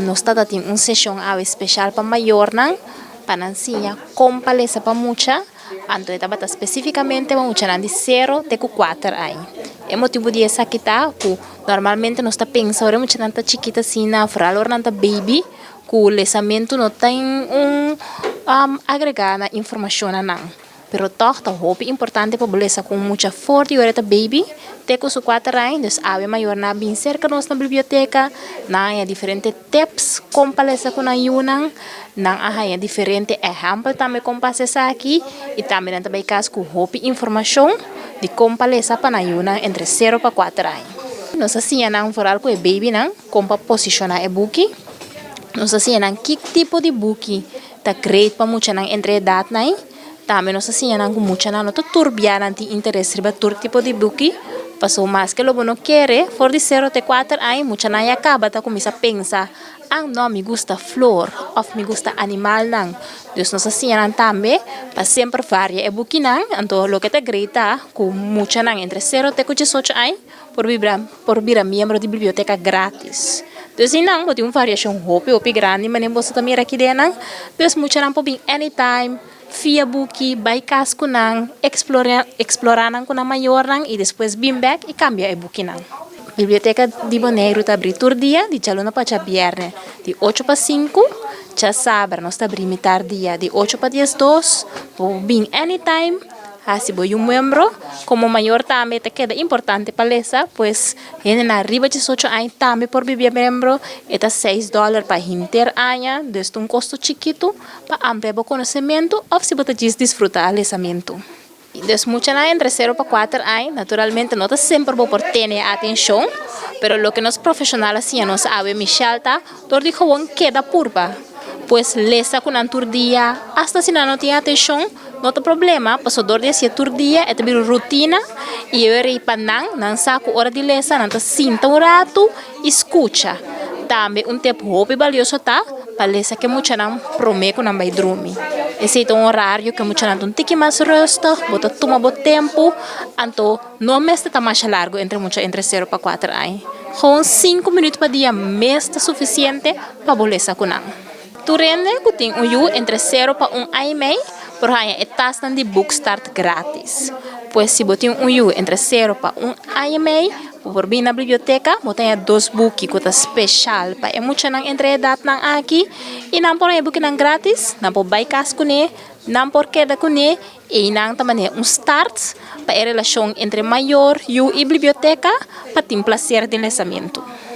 nós estamos tendo uma sessão especial para maior, para ensinar como palestra para muita. Então, estava especificamente para muita de 0 até 4 anos. É motivo de essa que normalmente nós estamos pensando muita nanta chiquita assim, na fralor nanta baby, que o lesamento não tem agregar na informação não. Pero toch, é importante para beleza com muita forte e baby, te com su 4 anos, ave maior na bem cerca na biblioteca, na diferentes tips com palestra com ayunan, na diferente exemplo também com palestra aqui e também na também caso com informação de como palestra para ayunan entre 0 para 4 anos. Nós assim não for algo baby não, como para posicionar o book. Nós assim não que tipo de book tá great para muita não entre idade não. Também nós assim não com muita não tô turbia nanti interesse riba tur tipo de book passou mais que logo não quer for de 0 até 4 anos muita não acaba tá começa a pensar não me gusta flor ou me gusta animal não dus nós assim não também para sempre varia é book não então lo que tá grita com muita não entre 0 até 18 anos por virar membro de biblioteca grátis. Dus não pode variação hope grande mas nem você também aqui dentro dus muita não pode anytime via book, by casco nang, explorar nang kuna maior nang, e depois bim back e cambia e book nang. Biblioteca di Bonaire está abrindo todo dia, de jaluna para viernes, de 8 para 5, já sábado nós está abrindo tardia, de 8 para 2, ou bem anytime, se você membro, como maior também te queda importante palestra, pois ele na arriba de 18 anos também por viver membro, está $6 para inter ano, desde custo chiquito, para ampliar o conhecimento, ou se você desfrutar do lesamento. Desde mucha entre 0 para 4 anos, naturalmente não está sempre por ter atenção, pero lo que nós profissionais assim, nós sabe, Michelle tá, todo de gewoon queda purba, pois lesa com antur dia, hasta se não tem atenção, não tem problema, passou dor de ser dia, é também rotina, e eu irei para não saco hora de lesa, não sinta rato, escuta. Também tempo hobby valioso tá, para lesa que muita não promete que não vai dormir. Esse é horário que muita não tem que mais resta, bota toma bom tempo, então não mês está mais largo entre 0 para 4 anos. Com 5 minutos para dia mês está suficiente para bolesa com não. Tu rende que tem entre 0 para 1 ano e meio, por aí é taxa de book start grátis. Pois se você tem entre 0 para 1 ano e meio, por vir na biblioteca, você tem 2 books que é especial para muito não entre idade não aqui e não por book não grátis, não por bypass com ele, não por queda com ele e não também start para a relação entre maior e biblioteca para ter prazer de lesamento.